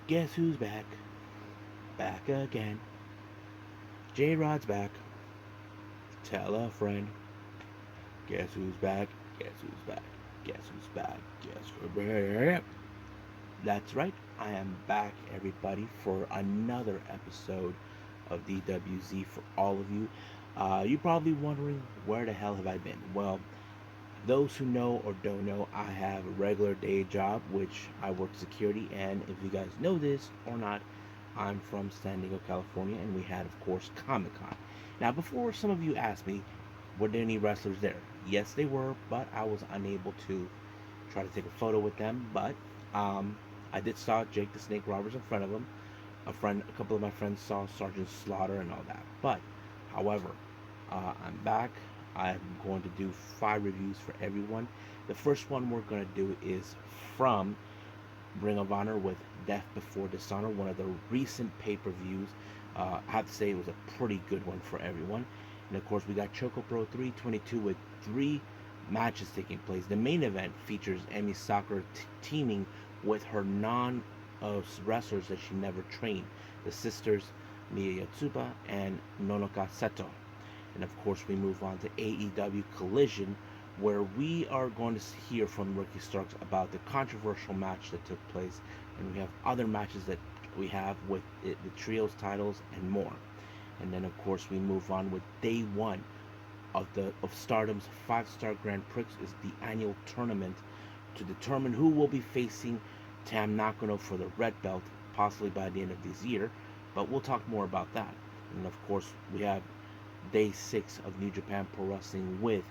Guess who's back? Back again. J-Rod's back. Tell a friend. Guess who's back? Guess who's back? Guess who's back? Guess who's back? That's right. I am back, everybody, for another episode of DWZ for all of you. You're probably wondering, where the hell have I been? Well, those who know or don't know, I have a regular day job, which I work security. And if you guys know this or not, I'm from San Diego, California, and we had, of course, Comic Con. Now, before some of you asked me, were there any wrestlers there? Yes, they were, but I was unable to try to take a photo with them. But um, I did saw Jake the Snake Roberts in front of him. A couple of my friends saw Sergeant Slaughter and all that. But, however, I'm back. I'm going to do 5 reviews for everyone. The first one we're going to do is from Ring of Honor with Death Before Dishonor, one of the recent pay-per-views. I have to say it was a pretty good one for everyone. And of course, we got ChocoPro 322 with 3 matches taking place. The main event features Emi Sakura teaming with her non wrestlers that she never trained, the sisters Miya Yatsuba and Nonoka Seto. And of course, we move on to AEW Collision, where we are going to hear from Ricky Starks about the controversial match that took place, and we have other matches that we have with the trios titles and more. And then of course we move on with day one of Stardom's 5-star Grand Prix, is the annual tournament to determine who will be facing Tam Nakano for the red belt, possibly by the end of this year. But we'll talk more about that. And of course we have day 6 of New Japan Pro Wrestling with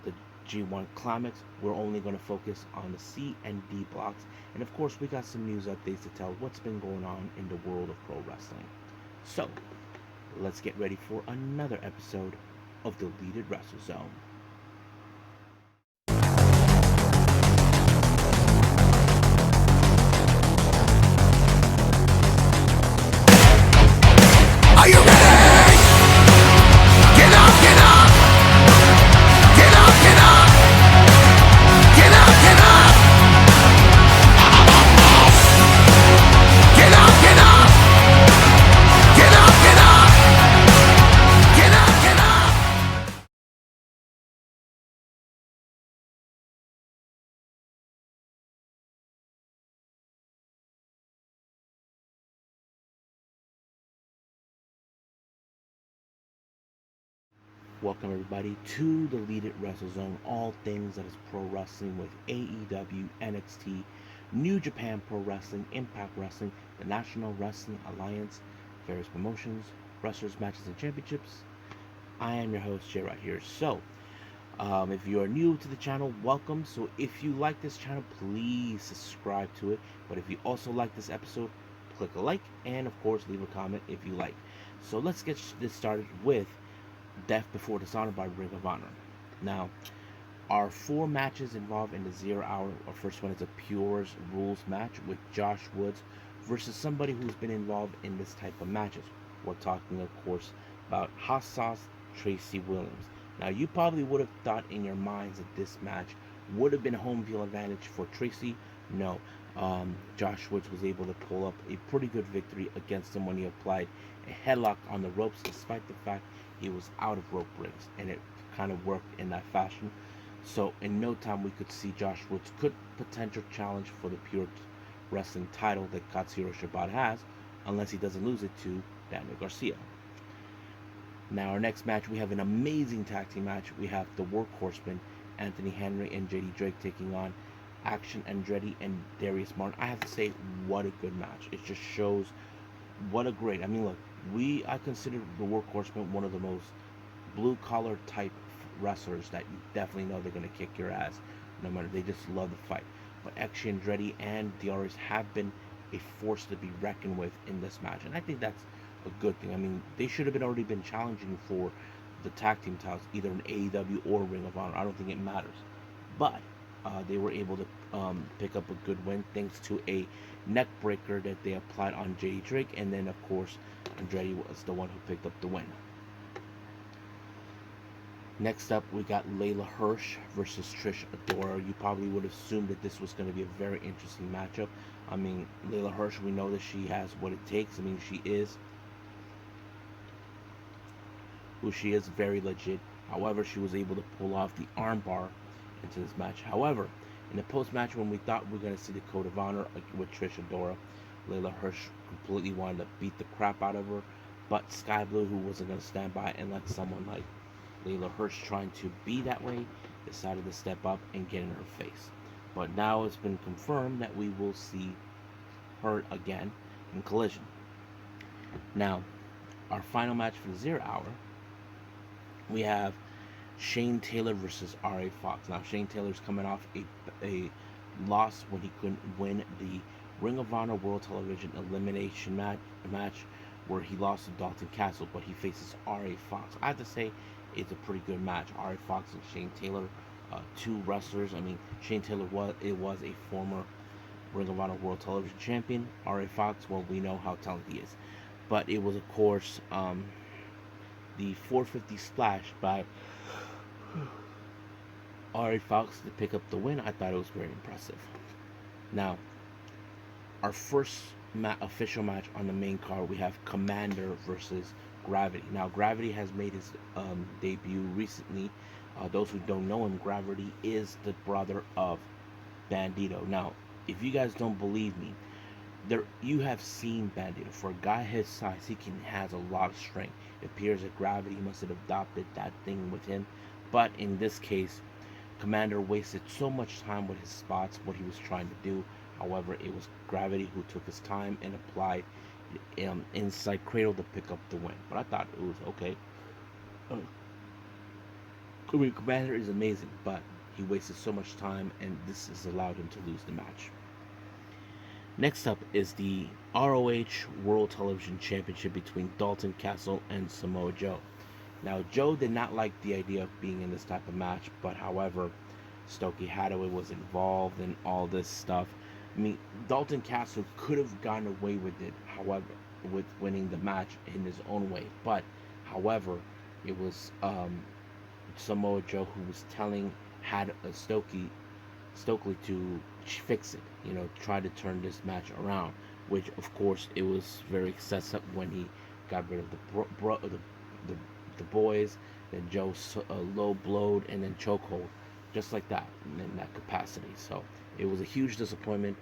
the G1 Climax. We're only going to focus on the C and D blocks. And of course, we got some news updates to tell what's been going on in the world of pro wrestling. So, let's get ready for another episode of the Deleted Wrestle Zone. Are you ready? Get up, get up! Get up, get up! Get up, get up! Get up, get up! Get up, get up! Get up, get up! Welcome everybody to the Deleted Wrestle Zone, all things that is pro wrestling with AEW, NXT, New Japan Pro Wrestling, Impact Wrestling, the National Wrestling Alliance, various promotions, wrestlers, matches, and championships. I am your host, Jay, right here. So, if you are new to the channel, welcome. So, if you like this channel, please subscribe to it. But if you also like this episode, click a like and, of course, leave a comment if you like. So, let's get this started with Death Before Dishonor by Ring of Honor. Now, our 4 matches involved in the 0 hour. Our first one is a Pure Rules match with Josh Woods versus somebody who's been involved in this type of matches. We're talking, of course, about Hot Sauce Tracy Williams. Now, you probably would have thought in your minds that this match would have been a home field advantage for Tracy. No, Josh Woods was able to pull up a pretty good victory against him when he applied a headlock on the ropes, despite the fact he was out of rope breaks, and it kind of worked in that fashion. So in no time we could see Josh Woods could potential challenge for the Pure Wrestling title that Katsuyori Shibata has, unless he doesn't lose it to Daniel Garcia. Now our next match, we have an amazing tag team match. We have the Workhorsemen, Anthony Henry and JD Drake, taking on Action Andretti and Darius Martin. I have to say, what a good match. It just shows what a great, I mean, look, I consider the Workhorsemen one of the most blue collar type wrestlers that you definitely know they're going to kick your ass no matter. They just love the fight. But Action Andretti and Darius have been a force to be reckoned with in this match, and I think that's a good thing. I mean, they should have already been challenging for the tag team titles, either in AEW or Ring of Honor. I don't think it matters, but they were able to pick up a good win thanks to a neck breaker that they applied on JD Drake, and then of course Andretti was the one who picked up the win. Next up, we got Layla Hirsch versus Trish Adora. You probably would assume that this was going to be a very interesting matchup. I mean, Layla Hirsch, we know that she has what it takes. I mean, she is who she is, very legit. However, she was able to pull off the armbar into this match. However, in the post-match, when we thought we were going to see the Code of Honor with Trish Adora, Layla Hirsch completely wanted to beat the crap out of her, but Sky Blue, who wasn't going to stand by and let someone like Layla Hirsch trying to be that way, decided to step up and get in her face. But now it's been confirmed that we will see her again in Collision. Now, our final match for the 0 hour, we have Shane Taylor versus R.A. Fox. Now, Shane Taylor's coming off a loss when he couldn't win the Ring of Honor World Television Elimination match where he lost to Dalton Castle, but he faces R.A. Fox. I have to say, it's a pretty good match. R.A. Fox and Shane Taylor, two wrestlers. I mean, Shane Taylor was a former Ring of Honor World Television Champion. R.A. Fox, well, we know how talented he is. But it was, of course, the 450 splash by R.A. Fox to pick up the win. I thought it was very impressive. Now, our first official match on the main card, we have Commander versus Gravity. Now, Gravity has made his debut recently. Those who don't know him, Gravity is the brother of Bandito. Now, if you guys don't believe me, you have seen Bandito. For a guy his size, has a lot of strength. It appears that Gravity must have adopted that thing with him. But in this case, Commander wasted so much time with his spots, what he was trying to do. However, it was Gravity who took his time and applied inside cradle to pick up the win. But I thought it was okay. I mean, Commander is amazing, but he wasted so much time, and this has allowed him to lose the match. Next up is the ROH World Television Championship between Dalton Castle and Samoa Joe. Now, Joe did not like the idea of being in this type of match, but however, Stokely Hathaway was involved in all this stuff. I mean, Dalton Castle could have gotten away with it, however, with winning the match in his own way. But, however, it was Samoa Joe who was telling Stokely to fix it, try to turn this match around. Which, of course, it was very excessive when he got rid of the boys. Then Joe low blowed and then chokehold, just like that in that capacity. So it was a huge disappointment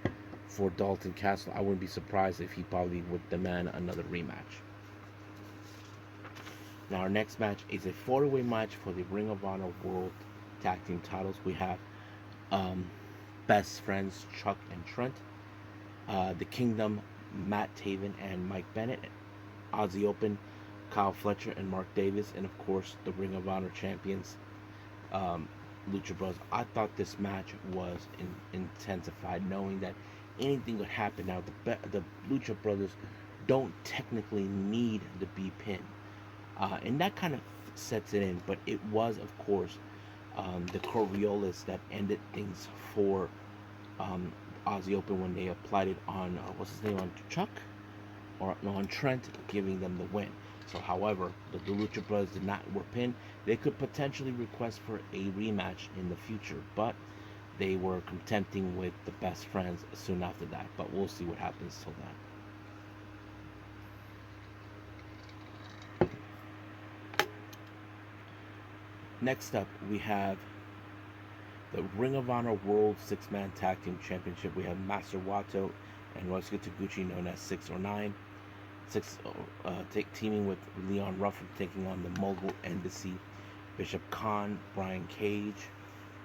for Dalton Castle. I wouldn't be surprised if he probably would demand another rematch. Now our next match is a 4-way match for the Ring of Honor World Tag Team titles. We have best friends Chuck and Trent, the Kingdom, Matt Taven and Mike Bennett, Aussie Open, Kyle Fletcher and Mark Davis, and of course the Ring of Honor champions, Lucha Bros. I thought this match was intensified, knowing that anything could happen. Now the Lucha Brothers don't technically need to be pinned, and that kind of sets it in. But it was, of course, the Coriolis that ended things for Aussie Open when they applied it on what's his name, on Chuck, or no, on Trent, giving them the win. So, however, the Lucha Brothers were pinned. They could potentially request for a rematch in the future, but they were contending with the best friends soon after that. But we'll see what happens till then. Next up, we have the Ring of Honor World Six-Man Tag Team Championship. We have Master Wato and Rosuke Taguchi, known as 609. Teaming with Leon Ruffin, taking on the Mogul Embassy, Bishop Khan, Brian Cage,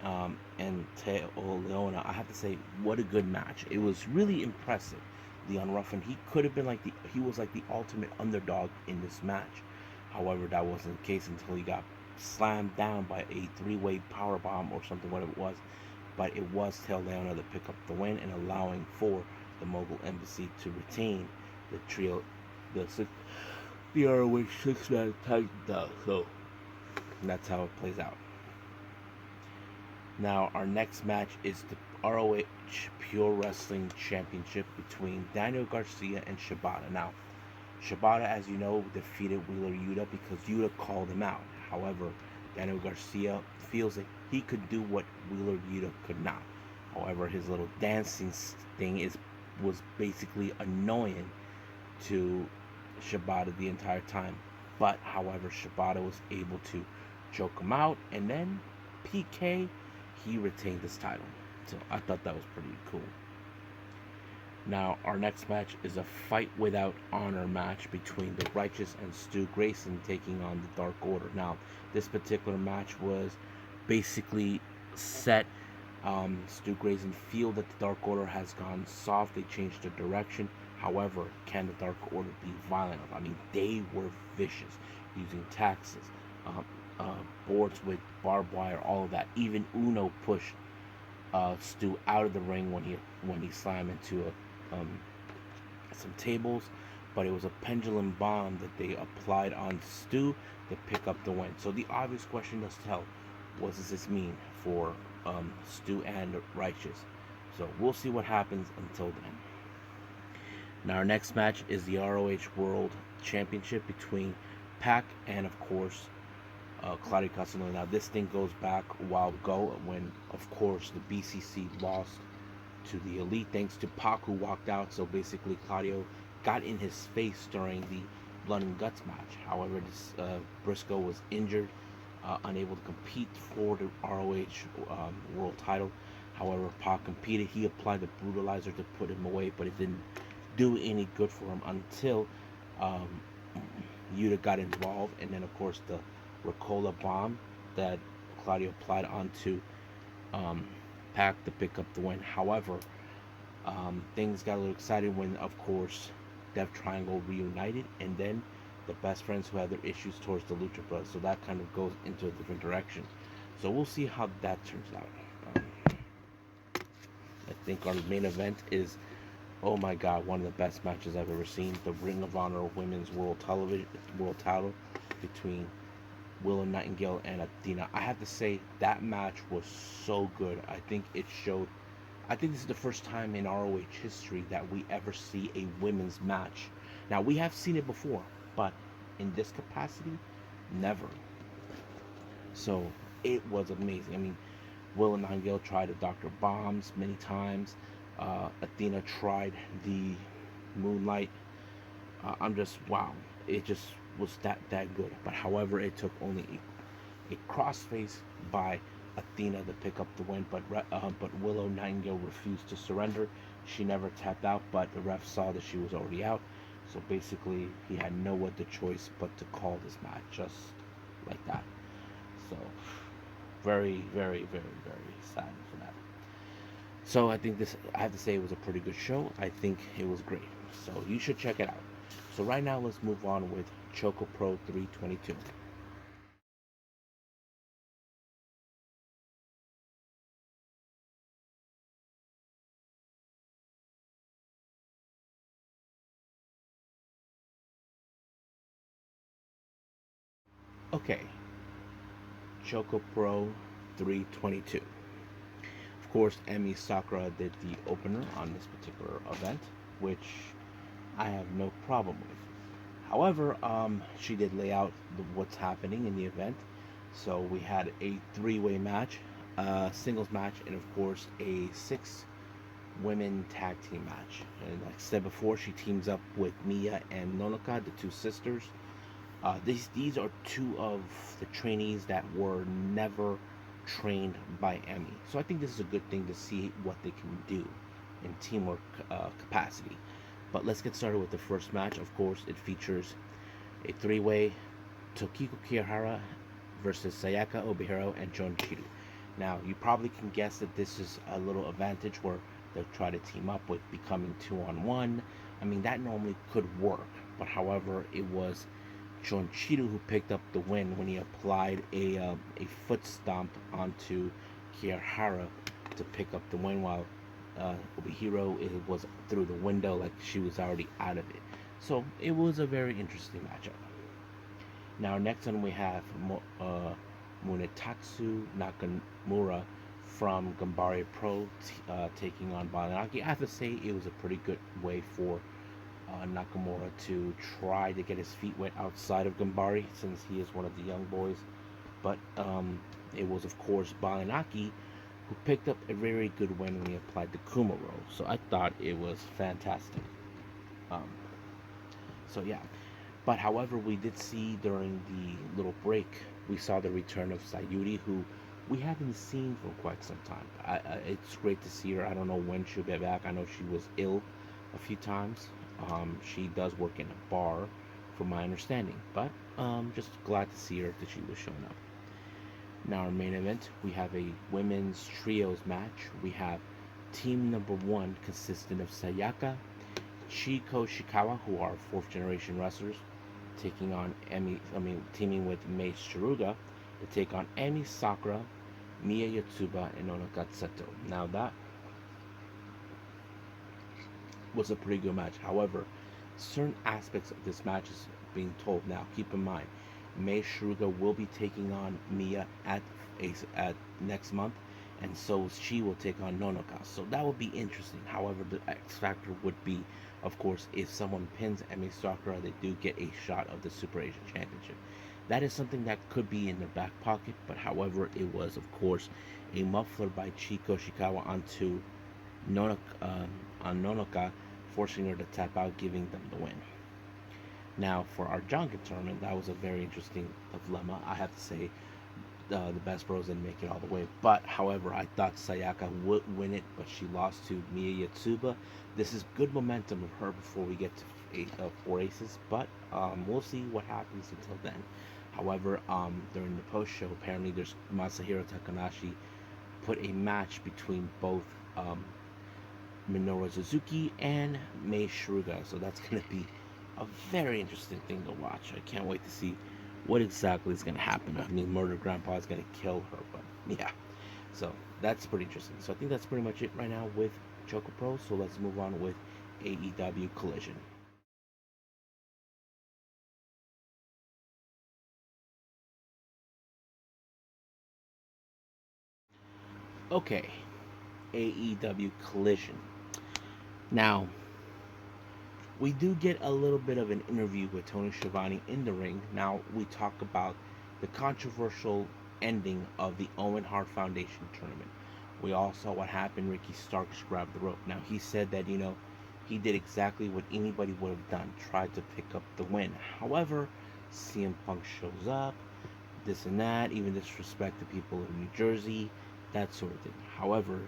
and Teo Leona. I have to say, what a good match. It was really impressive. Leon Ruffin, he could have been he was like the ultimate underdog in this match. However, that wasn't the case until he got slammed down by a 3-way power bomb or something, what it was. But it was Teo Leona to pick up the win and allowing for the Mogul Embassy to retain the trio, the ROH 6-man tag team. So that's how it plays out. Now our next match is the ROH Pure Wrestling Championship between Daniel Garcia and Shibata. Now, Shibata, as you know, defeated Wheeler Yuta because Yuta called him out. However, Daniel Garcia feels that he could do what Wheeler Yuta could not. However, his little dancing thing is was basically annoying to Shibata the entire time. But however, Shibata was able to choke him out, and then PK, he retained his title. So I thought that was pretty cool. Now, our next match is a fight without honor match between the Righteous and Stu Grayson taking on the Dark Order. Now, this particular match was basically set. Stu Grayson feel that the Dark Order has gone soft. They changed their direction. However, can the Dark Order be violent enough? I mean, they were vicious, using taxes, um, boards with barbed wire, all of that. Even Uno pushed Stu out of the ring when he slammed into some tables, but it was a pendulum bomb that they applied on Stu to pick up the win. So the obvious question is, what does this mean for Stu and Righteous? So we'll see what happens until then. Now our next match is the ROH World Championship between Pac and, of course, Claudio Castagnoli. Now this thing goes back a while ago when, of course, the BCC lost to the Elite thanks to Pac, who walked out. So basically Claudio got in his face during the Blood and Guts match. However, Briscoe was injured, unable to compete for the ROH world title. However, Pac competed. He applied the brutalizer to put him away, but it didn't do any good for him until Yuta got involved, and then of course the Ricola bomb that Claudio applied onto Pac to pick up the win. However, things got a little exciting when, of course, Death Triangle reunited, and then the Best Friends, who had their issues towards the Lucha Brothers. So that kind of goes into a different direction. So we'll see how that turns out. I think our main event is, oh my God, one of the best matches I've ever seen. The Ring of Honor Women's World Title between Willow Nightingale and Athena. I have to say that match was so good. I think this is the first time in ROH history that we ever see a women's match. Now, we have seen it before, but in this capacity, never. So it was amazing. I mean, Willow Nightingale tried to Dr. Bombs many times. Athena tried the Moonlight. I'm just, wow. It just was that good. But however, it took only a crossface by Athena to pick up the win. But Willow Nightingale refused to surrender. She never tapped out, but the ref saw that she was already out. So basically, he had no other choice but to call this match just like that. So very, very, very, very sad for that. So I have to say, it was a pretty good show. I think it was great. So you should check it out. So right now, let's move on with ChocoPro 322. Okay, ChocoPro 322. Of course, Emi Sakura did the opener on this particular event, which I have no problem with. However, she did lay out what's happening in the event. So we had a three-way match, a singles match, and of course a six-women tag team match. And like I said before, she teams up with Mia and Nonoka, the two sisters. These are two of the trainees that were never trained by Emmy. So I think this is a good thing to see what they can do in teamwork capacity. But let's get started with the first match. Of course, it features a three-way: Tokiko Kiyahara versus Sayaka Obihiro and Jun Shiru. Now, you probably can guess that this is a little advantage where they'll try to team up with becoming 2-on-1. I mean, that normally could work, but however, it was Jun Shiru who picked up the win when he applied a foot stomp onto Kiyahara to pick up the win, while Obihiro was through the window, like she was already out of it. So it was a very interesting matchup. Now next one we have Munetatsu Nakamura from Gambari Pro taking on Balanaki. I have to say, it was a pretty good way for Nakamura to try to get his feet wet outside of Gambari, since he is one of the young boys. But it was, of course, Balanaki who picked up a very good win when he applied the Kumaro. So I thought it was fantastic. Um, so yeah, but however, we did see during the little break, we saw the return of Sayuri, who we haven't seen for quite some time. It's great to see her. I don't know when she'll be back. I know she was ill a few times. She does work in a bar, from my understanding, but just glad to see her that she was showing up. Now, our main event, we have a women's trios match. We have team number one consisting of Sayaka, Chiko Shikawa, who are fourth generation wrestlers, taking on teaming with Mei Shiruga to take on Emi Sakura, Mia Yatsuba, and Onoka Seto. Now that was a pretty good match. However, certain aspects of this match is being told now. Keep in mind, Mei Shiruga will be taking on Mia at next month, and so she will take on Nonoka. So that would be interesting. However, the X factor would be, of course, if someone pins Emi Sakura, they do get a shot of the Super Asian Championship. That is something that could be in their back pocket, but however, it was, of course, a muffler by Chiko Shikawa on Nonoka, forcing her to tap out, giving them the win. Now, for our Jonkin tournament, that was a very interesting dilemma. I have to say, the Best Bros didn't make it all the way. But, however, I thought Sayaka would win it, but she lost to Mia Yatsuba. This is good momentum of her before we get to four aces, but we'll see what happens until then. However, during the post show, apparently there's Masahiro Takanashi put a match between both Minoru Suzuki and Mei Shiruga. So that's going to be a very interesting thing to watch. I can't wait to see what exactly is going to happen. I mean, Murder Grandpa is going to kill her, but yeah. So that's pretty interesting. So I think that's pretty much it right now with ChocoPro. So let's move on with AEW Collision. Okay, AEW Collision. Now, we do get a little bit of an interview with Tony Schiavone in the ring. Now, we talk about the controversial ending of the Owen Hart Foundation tournament. We all saw what happened. Ricky Starks grabbed the rope. Now, he said that, he did exactly what anybody would have done, tried to pick up the win. However, CM Punk shows up, this and that, even disrespect the people of New Jersey, that sort of thing. However,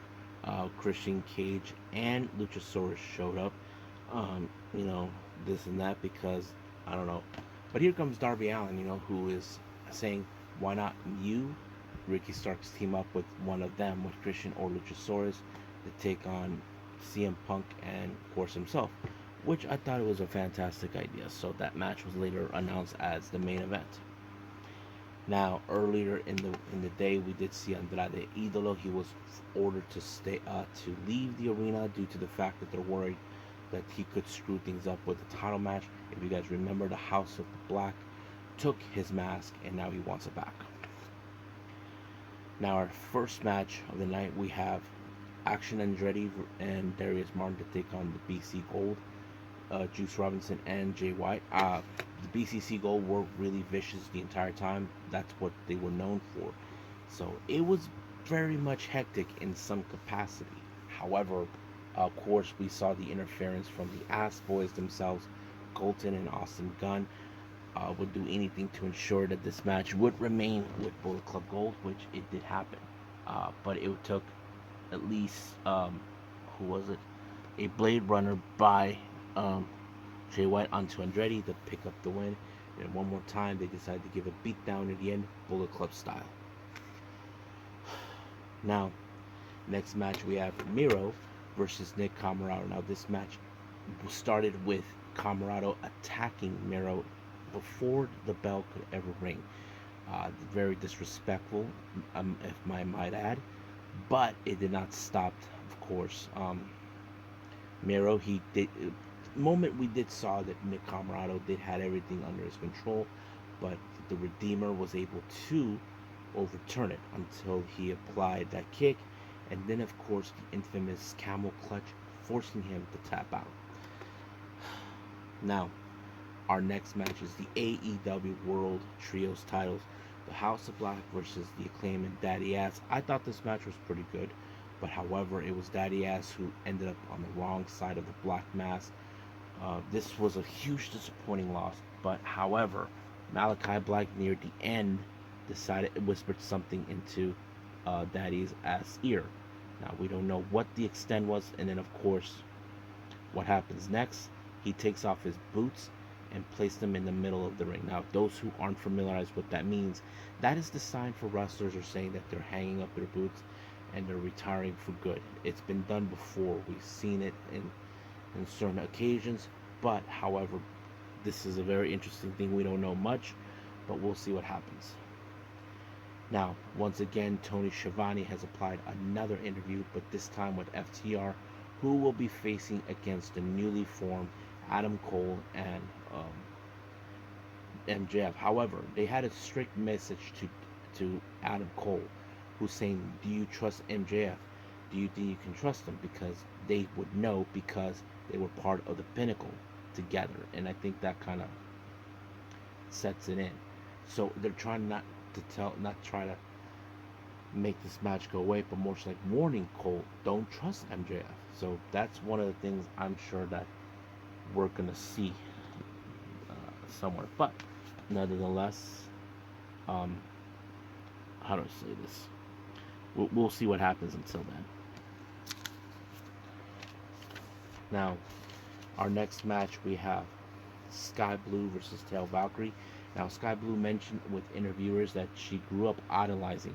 Christian Cage and Luchasaurus showed up, you know, this and that because I don't know. But here comes Darby Allin, who is saying, why not you, Ricky Starks, team up with one of them, with Christian or Luchasaurus, to take on CM Punk and, of course, himself, which I thought it was a fantastic idea. So that match was later announced as the main event. Now, earlier in the day, we did see Andrade Idolo. He was ordered to leave the arena due to the fact that they're worried that he could screw things up with the title match. If you guys remember, the House of the Black took his mask and now he wants it back. Now, our first match of the night, we have Action Andretti and Darius Martin to take on the BC Gold, Juice Robinson and Jay White. The BCC Gold were really vicious the entire time. That's what they were known for. So it was very much hectic in some capacity. However, of course, we saw the interference from the Ass Boys themselves. Colton and Austin Gunn would do anything to ensure that this match would remain with Bullet Club Gold, which it did happen. But it took at least, who was it? A Blade Runner by Jay White onto Andretti to pick up the win. And one more time, they decided to give a beatdown at the end, Bullet Club style. Now, next match we have Miro versus Nick Comoroto. Now, this match started with Comoroto attacking Miro before the bell could ever ring. Very disrespectful, if I might add. But it did not stop, of course. Miro, he did. Moment we did saw that Nick Comoroto did had everything under his control, but the Redeemer was able to overturn it until he applied that kick, and then of course the infamous camel clutch, forcing him to tap out. Now, our next match is the AEW World Trios titles. the House of Black versus the Acclaim and Daddy Ass. I thought this match was pretty good, but however, it was Daddy Ass who ended up on the wrong side of the black mass. This was a huge disappointing loss, but however, Malachi Black near the end decided whispered something into Daddy's ass ear. Now we don't know what the extent was, and then of course, what happens next? He takes off his boots and places them in the middle of the ring. Now, those who aren't familiarized with what that means, that is the sign for wrestlers are saying that they're hanging up their boots and they're retiring for good. It's been done before. We've seen it in certain occasions, but however, this is a very interesting thing. We don't know much, but we'll see what happens. Now, once again, Tony Schiavone has applied another interview, but this time with FTR, who will be facing against the newly formed Adam Cole and MJF. However, they had a strict message to Adam Cole, who's saying, "Do you trust MJF? Do you think you can trust him?" Because they would know because they were part of the Pinnacle together, and I think that kind of sets it in. So they're trying not try to make this match go away, but more like warning Cole, don't trust MJF. So that's one of the things I'm sure that we're gonna see somewhere. But nonetheless, how do I say this? We'll see what happens until then. Now, our next match we have Sky Blue versus Tail Valkyrie. Now, Sky Blue mentioned with interviewers that she grew up idolizing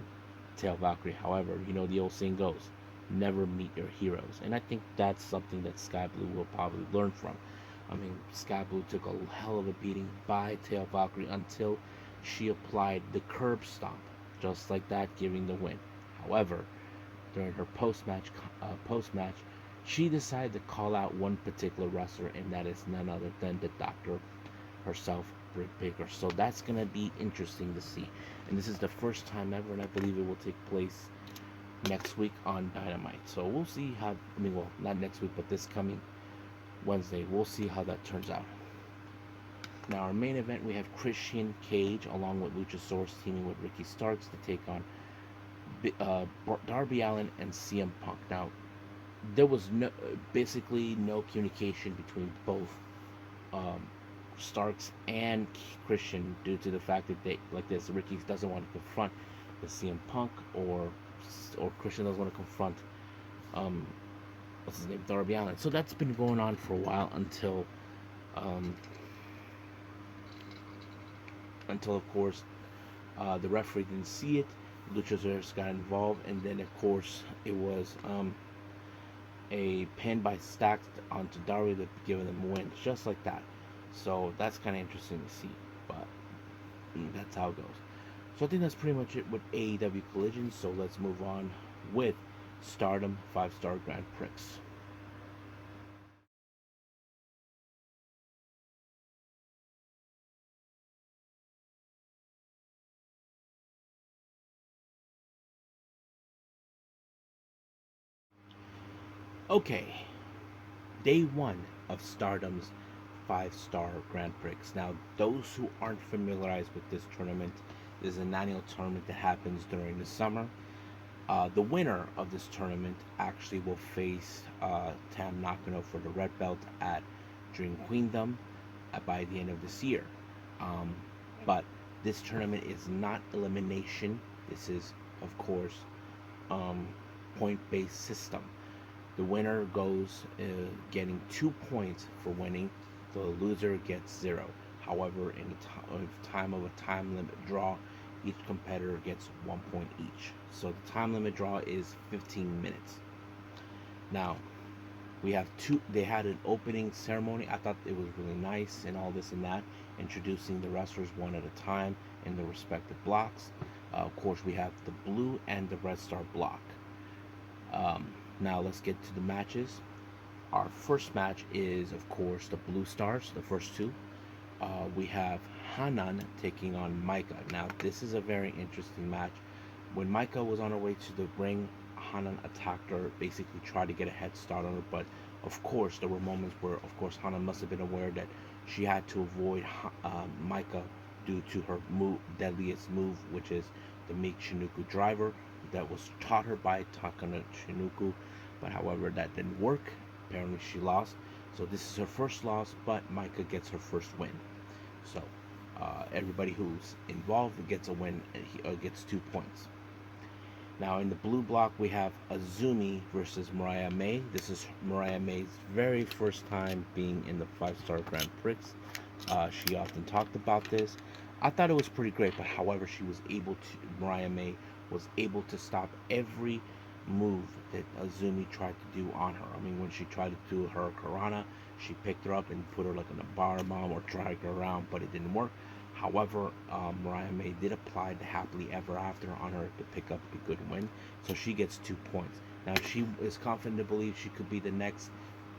Tail Valkyrie. However, you know the old saying goes, never meet your heroes. And I think that's something that Sky Blue will probably learn from. I mean, Sky Blue took a hell of a beating by Tail Valkyrie until she applied the curb stomp, just like that, giving the win. However, during her post-match, she decided to call out one particular wrestler, and that is none other than the Doctor herself, Britt Baker. So that's gonna be interesting to see. And this is the first time ever, and I believe it will take place next week on Dynamite. So we'll see how. I mean, well, not next week, but this coming Wednesday. We'll see how that turns out. Now, our main event, we have Christian Cage along with Luchasaurus teaming with Ricky Starks to take on Darby Allin and CM Punk. Now, there was basically no communication between both Starks and Christian due to the fact that they like this. Ricky doesn't want to confront the CM Punk or Christian doesn't want to confront what's his name, Darby Allin. So that's been going on for a while until of course the referee didn't see it. Luchasaurus got involved, and then of course it was a pin by Stacked onto Darby that giving them wins, just like that. So that's kind of interesting to see, but that's how it goes. So I think that's pretty much it with AEW Collision. So let's move on with Stardom 5-star Grand Prix. Okay, day one of Stardom's 5-star Grand Prix. Now, those who aren't familiarized with this tournament, this is an annual tournament that happens during the summer. The winner of this tournament actually will face Tam Nakano for the red belt at Dream Queendom by the end of this year. But this tournament is not elimination. This is, of course, point-based system. The winner goes getting 2 points for winning. The loser gets 0. However, in the time of a time limit draw, each competitor gets 1 point each. So the time limit draw is 15 minutes. Now, we have they had an opening ceremony. I thought it was really nice and all this and that, introducing the wrestlers one at a time in their respective blocks. Of course, we have the blue and the red star block. Now let's get to the matches. Our first match is, of course, the Blue Stars, the first two. We have Hanan taking on Micah. Now, this is a very interesting match. When Micah was on her way to the ring, Hanan attacked her, basically tried to get a head start on her, but of course, there were moments where, of course, Hanan must have been aware that she had to avoid Micah due to her deadliest move, which is the Meek Shinuku driver that was taught her by Takano Shinuku. But however, that didn't work. Apparently, she lost. So this is her first loss, but Micah gets her first win. So everybody who's involved gets a win, gets 2 points. Now in the blue block we have Azumi versus Mariah May. This is Mariah May's very first time being in the 5-star Grand Prix. She often talked about this. I thought it was pretty great, but however, Mariah May was able to stop every move that Azumi tried to do on her. I mean, when she tried to do her Karana, she picked her up and put her like in a bar bomb or drag her around, but it didn't work. However, Mariah May did apply the happily ever after on her to pick up a good win, so she gets 2 points. Now she is confident to believe she could be the next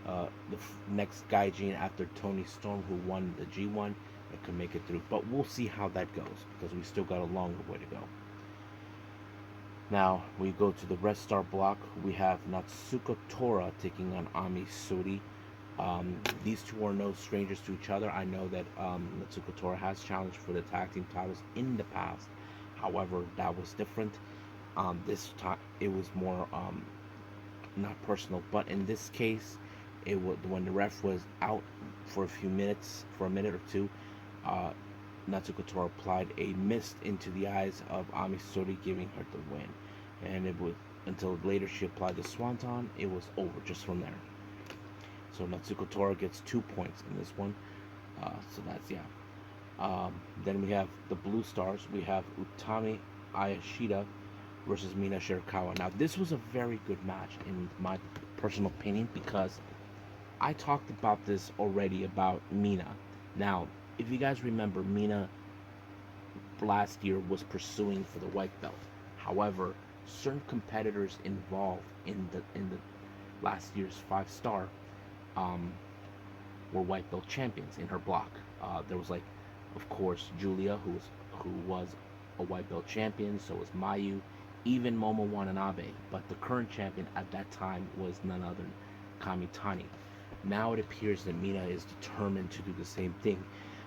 Gaijin after Toni Storm, who won the G1 and could make it through. But we'll see how that goes because we still got a long way to go. Now we go to the Red Star block. We have Natsuko Tora taking on Ami Sourei. These two are no strangers to each other. I know that Natsuko Tora has challenged for the tag team titles in the past. However, that was different. This time it was more not personal, but in this case, it was when the ref was out for a minute or two. Natsuko Tora applied a mist into the eyes of Ami Sourei, giving her the win. And it was until later she applied the Swanton. It was over just from there. So Natsuko Tora gets 2 points in this one. So that's then we have the Blue Stars. We have Utami Ayashida versus Mina Shirakawa. Now this was a very good match in my personal opinion because I talked about this already about Mina. Now, if you guys remember, Mina last year was pursuing for the white belt. However, certain competitors involved in the last year's 5-star were white belt champions in her block. There was of course, Julia, who was a white belt champion. So was Mayu, even Momo Watanabe. But the current champion at that time was none other than Kamitani. Now it appears that Mina is determined to do the same thing.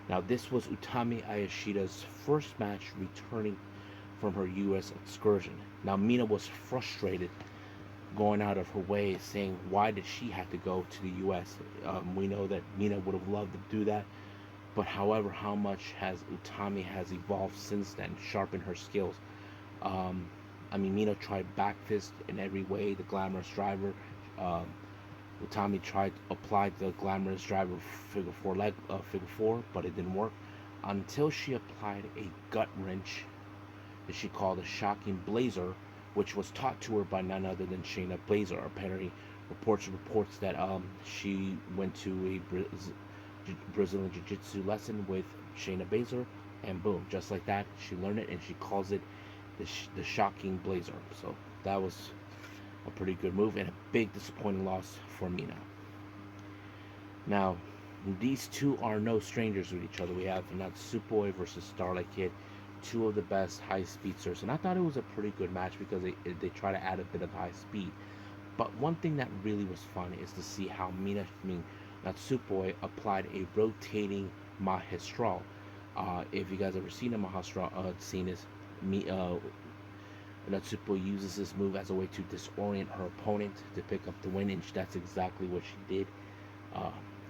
Now this was Utami Ayashida's first match returning from her U.S. excursion. Now Mina was frustrated, going out of her way, saying why did she have to go to the U.S. We know that Mina would have loved to do that, but however, how much has Utami has evolved since then, sharpened her skills. I mean, Mina tried back fist in every way, the glamorous driver. Utami applied the glamorous driver figure four, but it didn't work until she applied a gut wrench that she called a shocking blazer, which was taught to her by none other than Shayna Baszler. Apparently, reports that she went to a Brazilian Jiu-Jitsu lesson with Shayna Baszler, and boom, just like that, she learned it, and she calls it the shocking blazer. So that was a pretty good move and a big disappointing loss for Mina. Now, these two are no strangers with each other. We have Natsupoi versus Starlight Kid, two of the best high speedsters, and I thought it was a pretty good match because they try to add a bit of high speed. But one thing that really was fun is to see how Natsupoi applied a rotating Mahestral. If you guys ever seen a Mahestral, seen this, Natsupo uses this move as a way to disorient her opponent to pick up the win, and that's exactly what she did.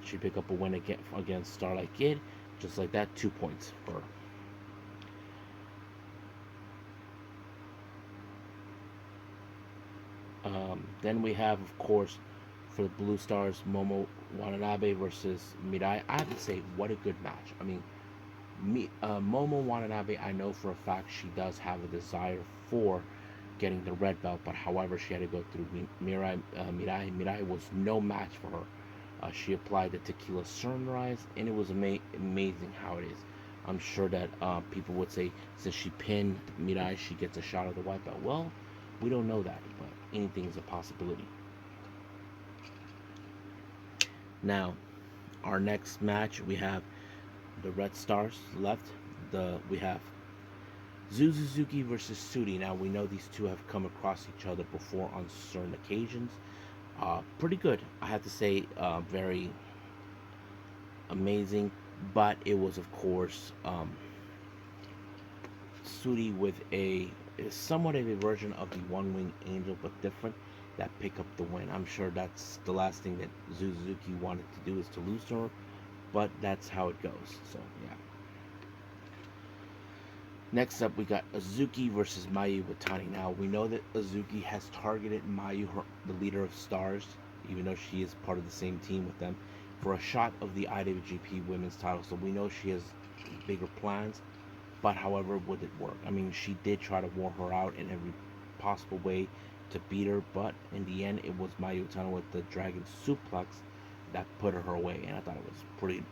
She picked up a win against Starlight Kid, just like that, 2 points for her. Then we have, of course, for the Blue Stars, Momo Watanabe versus Mirai. I have to say, what a good match. I mean, Momo Watanabe, I know for a fact she does have a desire for getting the red belt, but however, she had to go through Mirai. Mirai was no match for her. She applied the Tequila Sunrise, and it was amazing how it is. I'm sure that people would say, since she pinned Mirai, she gets a shot of the white belt. Well, we don't know that, but anything is a possibility. Now, our next match, we have the Red Stars left. We have Suzuki versus Sudi. Now, we know these two have come across each other before on certain occasions. Pretty good, I have to say. Very amazing, but it was, of course, Sudi with a is somewhat of a version of the One Wing Angel, but different, that pick up the win. I'm sure that's the last thing that Suzuki wanted to do, is to lose to her, but that's how it goes. So yeah. Next up, we got Azuki versus Mayu Watani. Now, we know that Azuki has targeted Mayu, the leader of Stars, even though she is part of the same team with them, for a shot of the IWGP Women's title. So we know she has bigger plans, but however, would it work? I mean, she did try to warn her out in every possible way to beat her, but in the end, it was Mayu Watani with the Dragon Suplex that put her away, and I thought it was pretty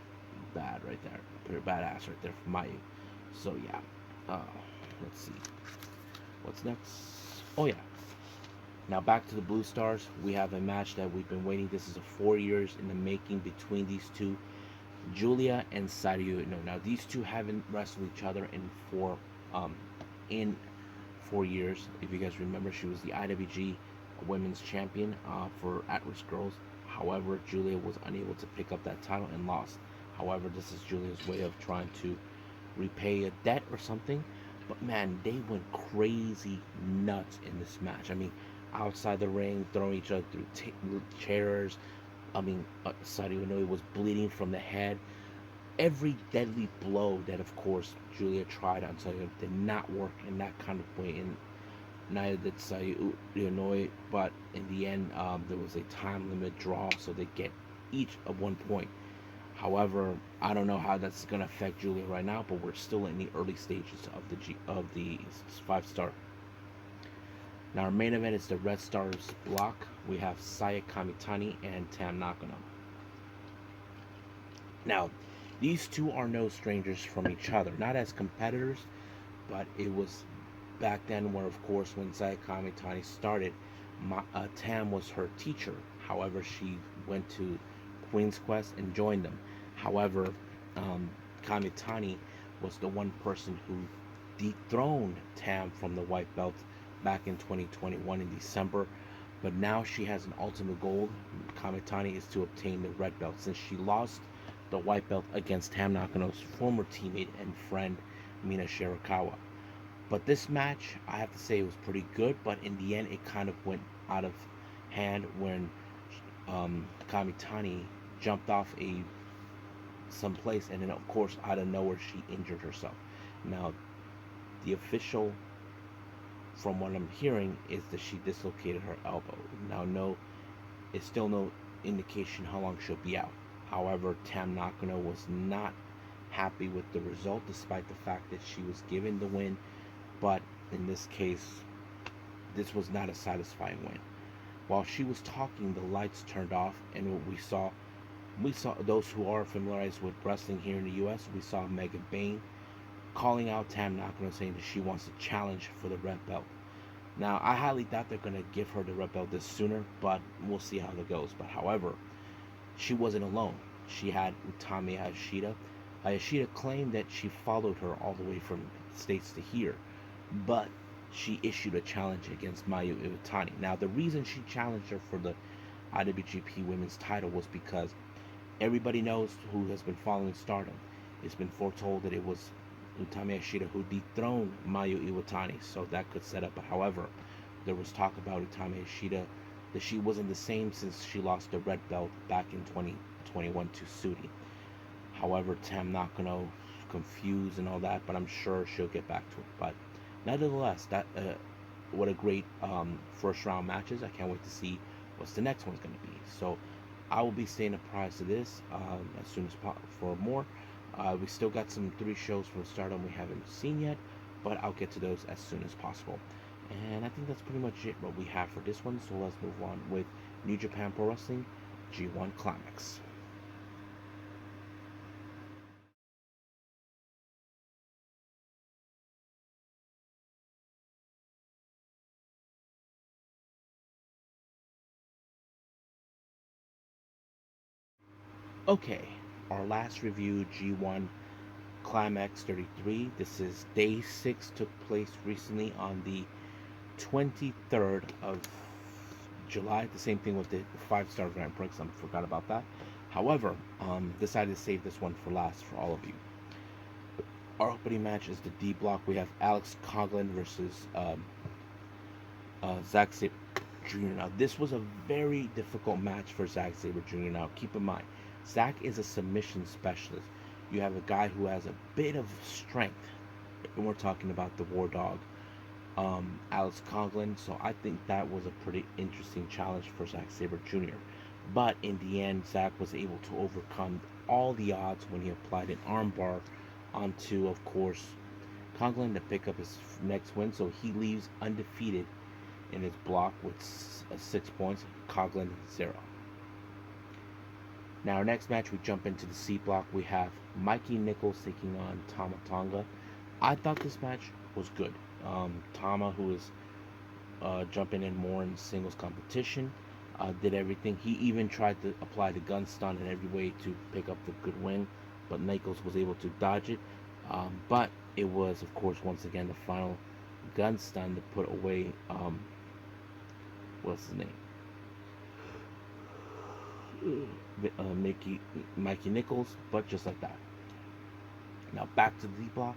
bad right there. Pretty badass right there for Mayu. So yeah. Uh, let's see. What's next? Oh, yeah. Now, back to the Blue Stars. We have a match that we've been waiting. This is a 4 years in the making between these two, Julia and Sairyu. No, now these two haven't wrestled each other in 4 years. If you guys remember, she was the IWG Women's Champion for At-Risk Girls. However, Julia was unable to pick up that title and lost. However, this is Julia's way of trying to repay a debt or something. But man, they went crazy nuts in this match. I mean, outside the ring, throwing each other through chairs. I mean, Sairyu Inouye was bleeding from the head. Every deadly blow that, of course, Julia tried on Sairyu did not work in that kind of way, and neither did Sairyu Inouye. But in the end, there was a time limit draw, so they get each of 1 point. However, I don't know how that's going to affect Julia right now, but we're still in the early stages of the 5-star. Now, our main event is the Red Stars block. We have Saya Kamitani and Tam Nakano. Now, these two are no strangers from each other, not as competitors, but it was back then where, of course, when Saya Kamitani started, Tam was her teacher. However, she went to Queen's Quest and joined them. However, Kamitani was the one person who dethroned Tam from the white belt back in 2021 in December. But now she has an ultimate goal. Kamitani is to obtain the red belt, since she lost the white belt against Tam Nakano's former teammate and friend, Mina Shirakawa. But this match, I have to say, it was pretty good, but in the end, it kind of went out of hand when Kamitani jumped off someplace, and then of course out of nowhere she injured herself. Now, the official, from what I'm hearing, is that she dislocated her elbow. Now, it's still no indication how long she'll be out. However, Tam Nakano was not happy with the result, despite the fact that she was given the win. But in this case, this was not a satisfying win. While she was talking, the lights turned off, and what we saw those who are familiarized with wrestling here in the U.S., we saw Megan Bayne calling out Tam Nakano, saying that she wants to challenge for the red belt. Now, I highly doubt they're going to give her the red belt this sooner, but we'll see how that goes. But however, she wasn't alone. She had Utami Hayashida. Hayashida claimed that she followed her all the way from the States to here, but she issued a challenge against Mayu Iwatani. Now, the reason she challenged her for the IWGP Women's title was because everybody knows, who has been following Stardom, it's been foretold that it was Utami Hayashida who dethroned Mayu Iwatani, so that could set up. But however, there was talk about Utami Hayashida that she wasn't the same since she lost the red belt back in 2021 to Sudi. However, Tam Nakano confused and all that, but I'm sure she'll get back to it. But nevertheless, what a great first round matches. I can't wait to see what's the next one's going to be. So I will be staying apprised of this as soon as possible for more. We still got some 3 shows from Stardom we haven't seen yet, but I'll get to those as soon as possible. And I think that's pretty much it what we have for this one. So let's move on with New Japan Pro Wrestling G1 Climax. Okay, our last review, G1 Climax 33. This is day 6, took place recently on the 23rd of July. The same thing with the 5-star Grand Prix. I forgot about that. However, decided to save this one for last for all of you. Our opening match is the D block. We have Alex Coughlin versus Zack Sabre Jr. Now, this was a very difficult match for Zack Sabre Jr. Now, keep in mind, Zack is a submission specialist. You have a guy who has a bit of strength, and we're talking about the War Dog, Alex Coughlin. So I think that was a pretty interesting challenge for Zack Sabre Jr. But in the end, Zack was able to overcome all the odds when he applied an armbar onto, of course, Conklin to pick up his next win. So he leaves undefeated in his block with 6 points. Conklin 0. Now our next match, we jump into the C block. We have Mikey Nichols taking on Tama Tonga. I thought this match was good. Tama, who is jumping in more in singles competition, did everything. He even tried to apply the gun stun in every way to pick up the good win, but Nichols was able to dodge it. But it was, of course, once again the final gun stun to put away what's his name? Mikey Nichols, but just like that. Now back to the D block.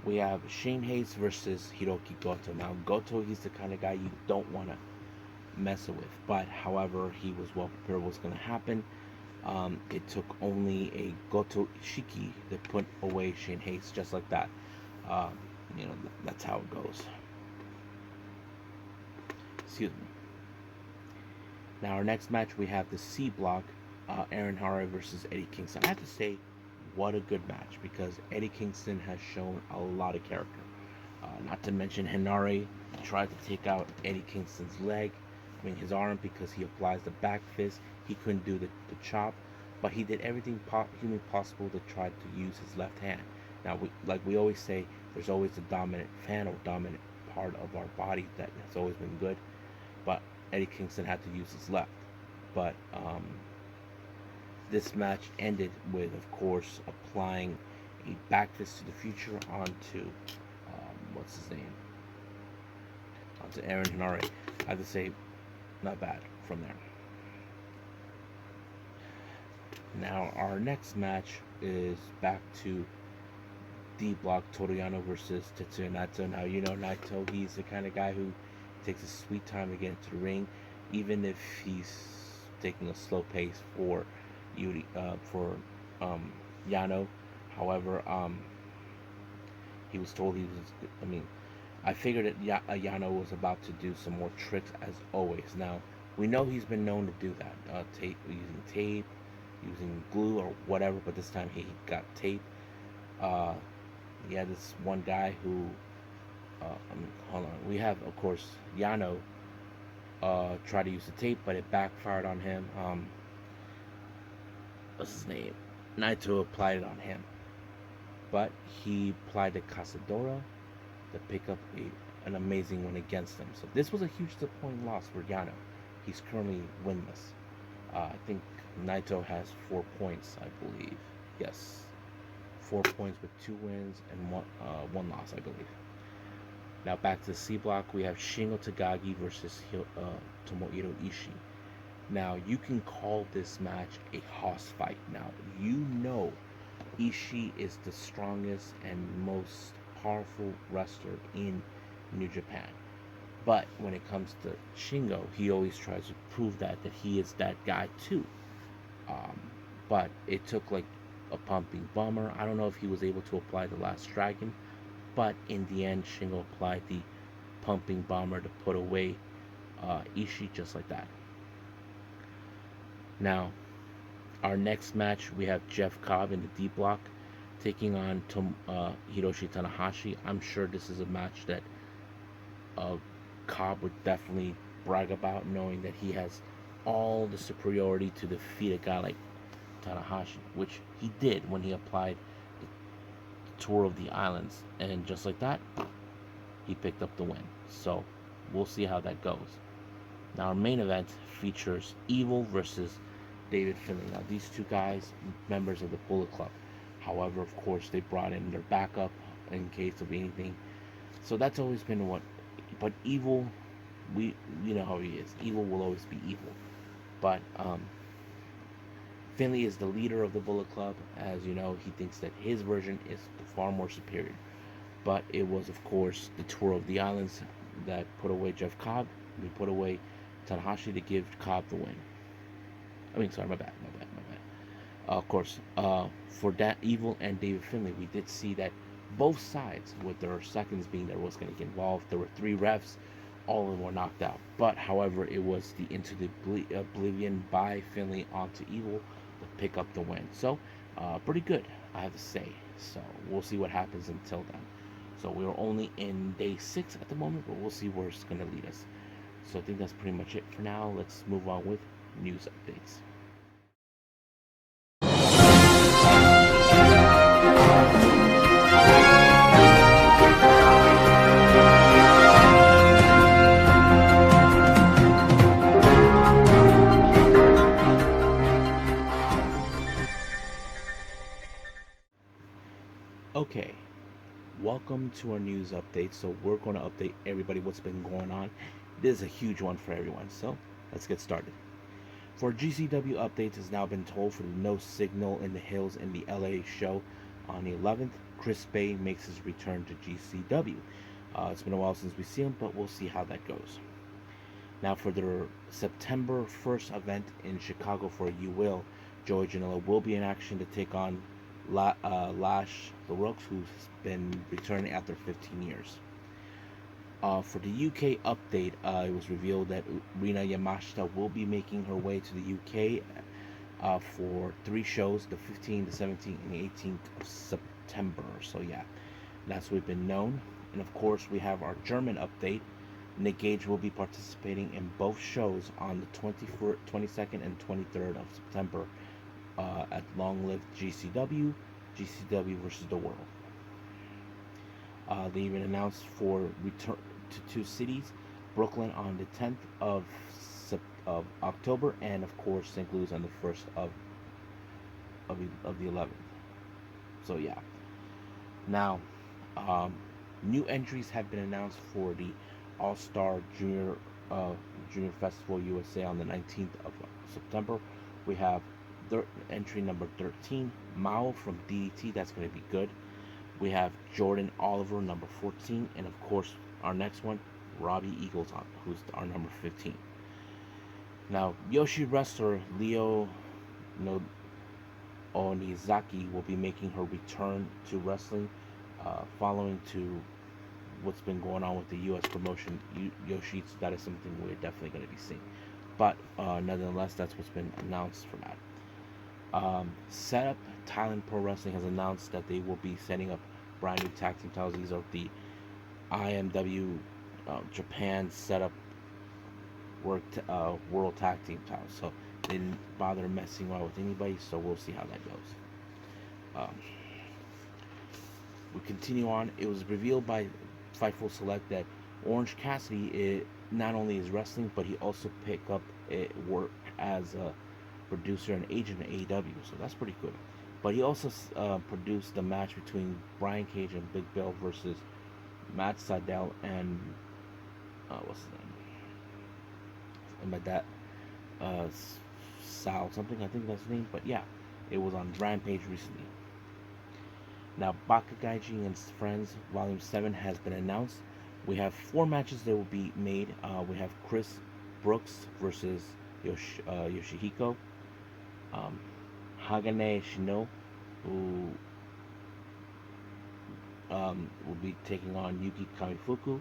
We have Shane Hayes versus Hiroki Goto. Now Goto, he's the kind of guy you don't want to mess with, but however, he was well prepared what's going to happen. It took only a Goto Ishiki to put away Shane Hayes, just like that. That's how it goes. Excuse me. Now our next match, we have the C block, Aaron Hara versus Eddie Kingston. I have to say, what a good match, because Eddie Kingston has shown a lot of character. Not to mention Henare tried to take out Eddie Kingston's leg, his arm, because he applies the back fist. He couldn't do the chop, but he did everything humanly possible to try to use his left hand. Now, we always say, there's always a dominant fan or dominant part of our body that has always been good, but Eddie Kingston had to use his left. But this match ended with, of course, applying a back fist to the future onto what's his name? Onto Aaron Henare. I have to say, not bad from there. Now our next match is back to D block, Toru Yano versus Tetsuya Naito. Now Naito, he's the kind of guy who takes a sweet time to get into the ring, even if he's taking a slow pace for Yano. However, he was told he was. I figured that Yano was about to do some more tricks, as always. Now, we know he's been known to do that, using tape, using glue or whatever, but this time he got tape. He had this one guy who, hold on, we have, of course, Yano tried to use the tape, but it backfired on him. What's his name? Naito applied it on him, but he applied the Casadora to pick up an amazing win against him. So this was a huge disappointing loss for Yano. He's currently winless. I think Naito has 4 points, I believe. Yes, 4 points with 2 wins and one loss, I believe. Now back to the C block, we have Shingo Takagi versus Tomohiro Ishii. Now you can call this match a hoss fight. Now Ishii is the strongest and most powerful wrestler in New Japan. But when it comes to Shingo, he always tries to prove that he is that guy too. But it took like a pumping bomber. I don't know if he was able to apply the last dragon, but in the end, Shingo applied the pumping bomber to put away Ishii just like that. Now, our next match, we have Jeff Cobb in the D block taking on Hiroshi Tanahashi. I'm sure this is a match that Cobb would definitely brag about, knowing that he has all the superiority to defeat a guy like Tanahashi, which he did when he applied the Tour of the Islands, and just like that, he picked up the win. So we'll see how that goes. Now our main event features Evil versus David Finlay. Now these two guys, members of the Bullet Club. However, of course, they brought in their backup in case of anything. So that's always been what. But Evil, you know how he is. Evil will always be evil. But Finley is the leader of the Bullet Club. As you know, he thinks that his version is far more superior. But it was, of course, the tour of the islands that put away Jeff Cobb. We put away Tanahashi to give Cobb the win. I mean, sorry, my bad. Of course, for that Evil and David Finlay, we did see that both sides, with their seconds being there, was going to get involved. There were 3 refs, all of them were knocked out. But, however, it was the Into the Oblivion by Finlay onto Evil to pick up the win. So, pretty good, I have to say. So, we'll see what happens until then. So, we're only in day 6 at the moment, but we'll see where it's going to lead us. So, I think that's pretty much it for now. Let's move on with news updates. Okay, welcome to our news update. So we're going to update everybody what's been going on. This is a huge one for everyone, so let's get started. For GCW updates, has now been told for the No Signal in the Hills in the LA show on the 11th. Chris Bay makes his return to GCW. It's been a while since we've seen him, but we'll see how that goes. Now for their September 1st event in Chicago for You Will, Joey Janela will be in action to take on Lash the Rooks, who's been returning after 15 years. For the UK update, it was revealed that Rina Yamashita will be making her way to the UK for 3 shows, the 15th, the 17th, and the 18th of September. So yeah, that's what we've been known. And of course, we have our German update. Nick Gage will be participating in both shows on the 22nd and 23rd of September at Long Live GCW versus the World. They even announced for return to 2 cities, Brooklyn on the 10th of October, and of course St. Louis on the 1st of the 11th. So yeah. Now, new entries have been announced for the All-Star Junior Festival USA on the 19th of September. We have entry number 13, Mao from DDT. That's going to be good. We have Jordan Oliver, number 14, and of course our next one, Robbie Eagles, who's our number 15. Now, Yoshi wrestler Leo Onizaki will be making her return to wrestling, following to what's been going on with the U.S. promotion. Yoshi, that is something we're definitely going to be seeing. But nonetheless, that's what's been announced for that. Setup Thailand Pro Wrestling has announced that they will be setting up brand new tag team titles. These are the IMW Japan setup world tag team titles. So they didn't bother messing around with anybody. So we'll see how that goes. We continue on. It was revealed by Fightful Select that Orange Cassidy not only is wrestling, but he also picked up work as a producer and agent at AEW, so that's pretty good. But he also produced the match between Brian Cage and Big Bill versus Matt Sydal and what's his name? And by that, Sal something, I think that's his name. But yeah, it was on Rampage recently. Now, Baka Gaijin Friends Volume 7 has been announced. We have 4 matches that will be made. We have Chris Brooks versus Yoshihiko. Hagane Shino, who will be taking on Yuki Kamifuku.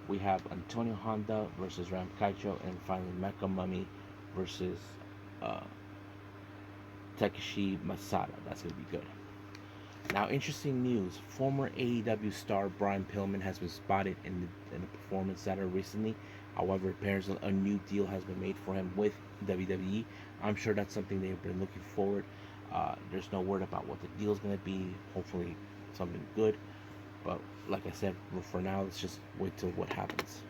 We have Antonio Honda versus Ram Kaicho, and finally Mecha Mummy versus Takeshi Masada. That's going to be good. Now, interesting news. Former AEW star Brian Pillman has been spotted in the Performance Center recently. However, apparently a new deal has been made for him with WWE. I'm sure that's something they've been looking forward. There's no word about what the deal is going to be. Hopefully something good. But like I said, for now, let's just wait till what happens.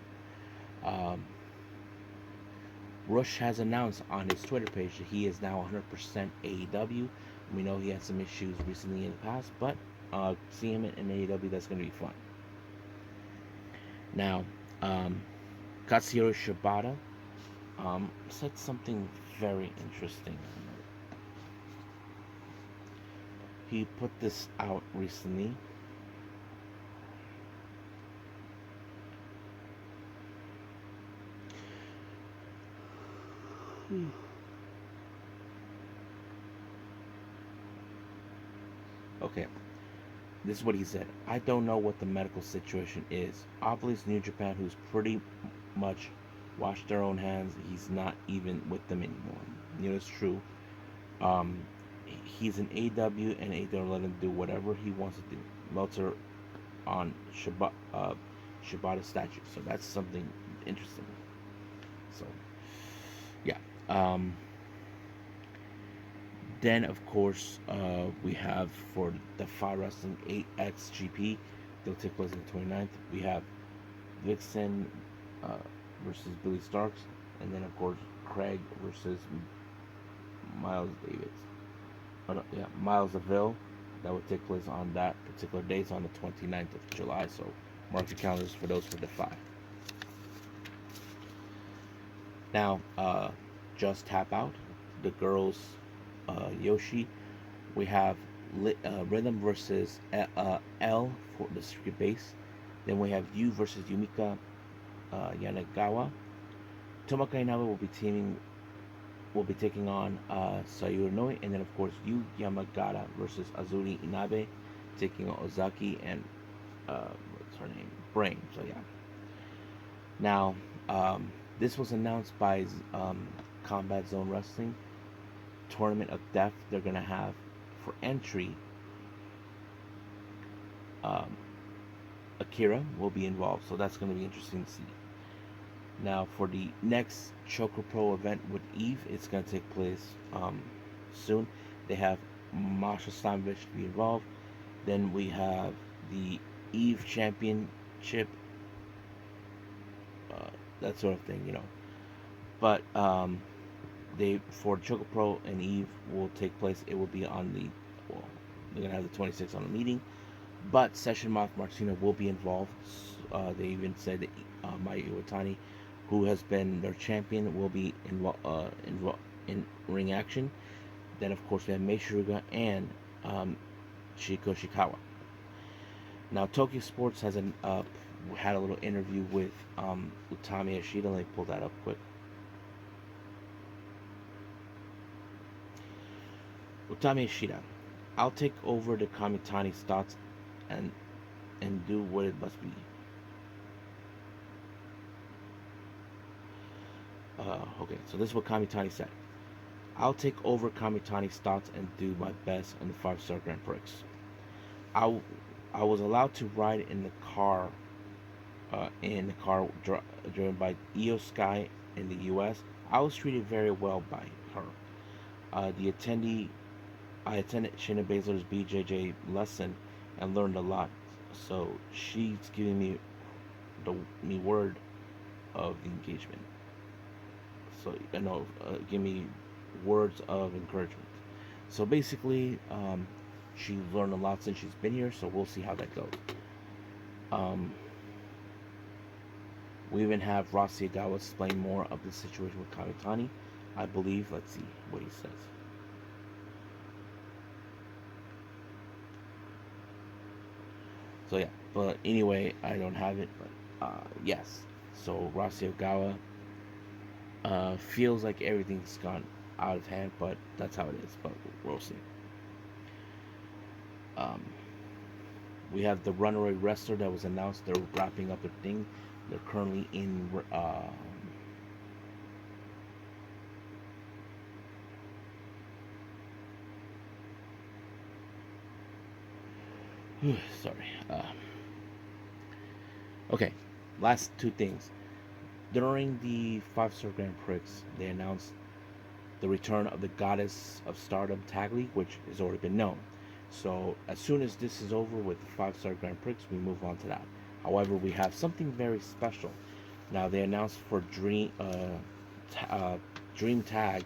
Rush has announced on his Twitter page that he is now 100% AEW. We know he had some issues recently in the past, but seeing him in AEW, that's going to be fun. Now, Katsuyori Shibata said something very interesting. he put this out recently. Okay, this is what he said. I don't know what the medical situation is. Obviously, New Japan, who's pretty much washed their own hands, he's not even with them anymore. You know, it's true. Um, he's in AEW, and AEW let him do whatever he wants to do. Meltzer on Shibata statue, so that's something interesting. So, yeah. Then, of course, we have for the Fire Wrestling 8XGP, they'll take place on the 29th. We have Vixen uh, versus Billy Starks, and then, of course, Craig versus Miles Davis. Oh, no, yeah, Miles Aville. That would take place on that particular date on the 29th of July. So, mark your calendars for those for the 5. Now, just tap out. The girls, Yoshi. We have Rhythm versus L for the secret base. Then we have Yu versus Yumika Yanagawa. Tomaka Inabe will be taking on Sayuri Noi, and then of course Yu Yamagata versus Azuri Inabe, taking on Ozaki and what's her name, Brain. So yeah. Now, this was announced by Combat Zone Wrestling. Tournament of Death they're gonna have for entry. Akira will be involved, so that's gonna be interesting to see. Now, for the next ChocoPro event with Eve, it's gonna take place soon. They have Masha Stamovich to be involved. Then we have the Eve Championship, that sort of thing, you know. But they for ChocoPro and Eve will take place. It will be on the they're gonna have the 26th on the meeting, but Session Moth Martina will be involved. They even said that Maya Iwatani, who has been their champion, will be in ring action. Then of course we have Mei Shiruga and Shiko Shikawa. Now Tokyo Sports has had a little interview with Utami Ashida. Let me pull that up quick. Utami Ishida, I'll take over the Kamitani's thoughts and do what it must be. Okay, so this is what Kamitani said. I'll take over Kamitani's thoughts and do my best in the 5-star Grand Prix. I was allowed to ride in the car driven by Io Sky in the U.S. I was treated very well by her. I attended Shayna Baszler's BJJ lesson and learned a lot. So she's giving me the word of the engagement. So give me words of encouragement. So basically, she's learned a lot since she's been here. So we'll see how that goes. We even have Ross Yagawa explain more of the situation with Kamitani. I believe. Let's see what he says. So yeah, but anyway, I don't have it. But yes, so Ross Yagawa feels like everything's gone out of hand, but that's how it is. But we'll see. We have the Runaway Wrestler that was announced. They're wrapping up their thing. They're currently in sorry. Okay, last two things. During the 5-star Grand Prix, they announced the return of the Goddess of Stardom Tag League, which has already been known. So as soon as this is over with the 5-star Grand Prix, we move on to that. However, we have something very special. Now they announced for Dream Tag,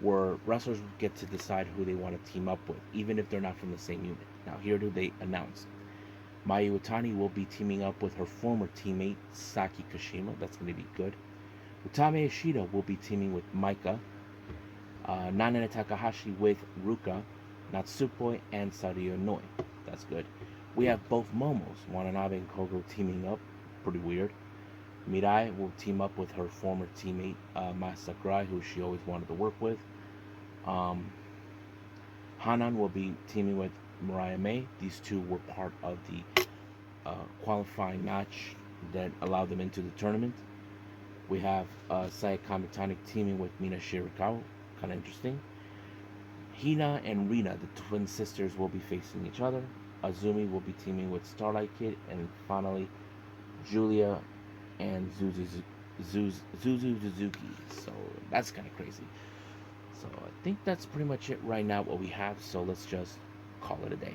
where wrestlers get to decide who they want to team up with, even if they're not from the same unit. Now here do they announce. Maya Iwatani will be teaming up with her former teammate Saki Kashima. That's going to be good. Utami Ishida will be teaming with Maika. Nana Takahashi with Ruka. Natsupoi and Sario Noi. That's good. We have both Momos, Watanabe and Kogo teaming up. Pretty weird. Mirai will team up with her former teammate Masa Sakurai, who she always wanted to work with. Um, Hanan will be teaming with Mariah May. These two were part of the qualifying match that allowed them into the tournament. We have Sayaka Mitani teaming with Mina Shirakawa. Kind of interesting. Hina and Rina, the twin sisters, will be facing each other. Azumi will be teaming with Starlight Kid. And finally, Julia and Zuzu Suzuki. So that's kind of crazy. So I think that's pretty much it right now, what we have. So let's just call it a day.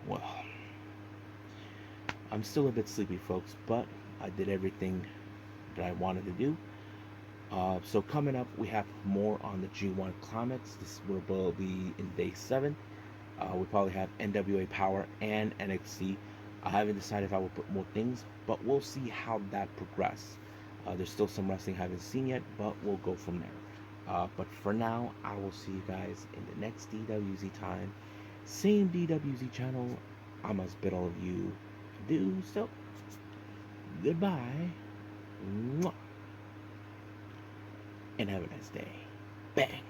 Well, I'm still a bit sleepy, folks, but I did everything that I wanted to do. So coming up, we have more on the G1 Climax. This will be in day 7. We probably have NWA Power and NXT. I haven't decided if I will put more things, but we'll see how that progresses. There's still some wrestling I haven't seen yet, but we'll go from there. But for now, I will see you guys in the next DWZ time. Same DWZ channel. I must bid all of you adieu. So, goodbye. Mwah. And have a nice day. Bang.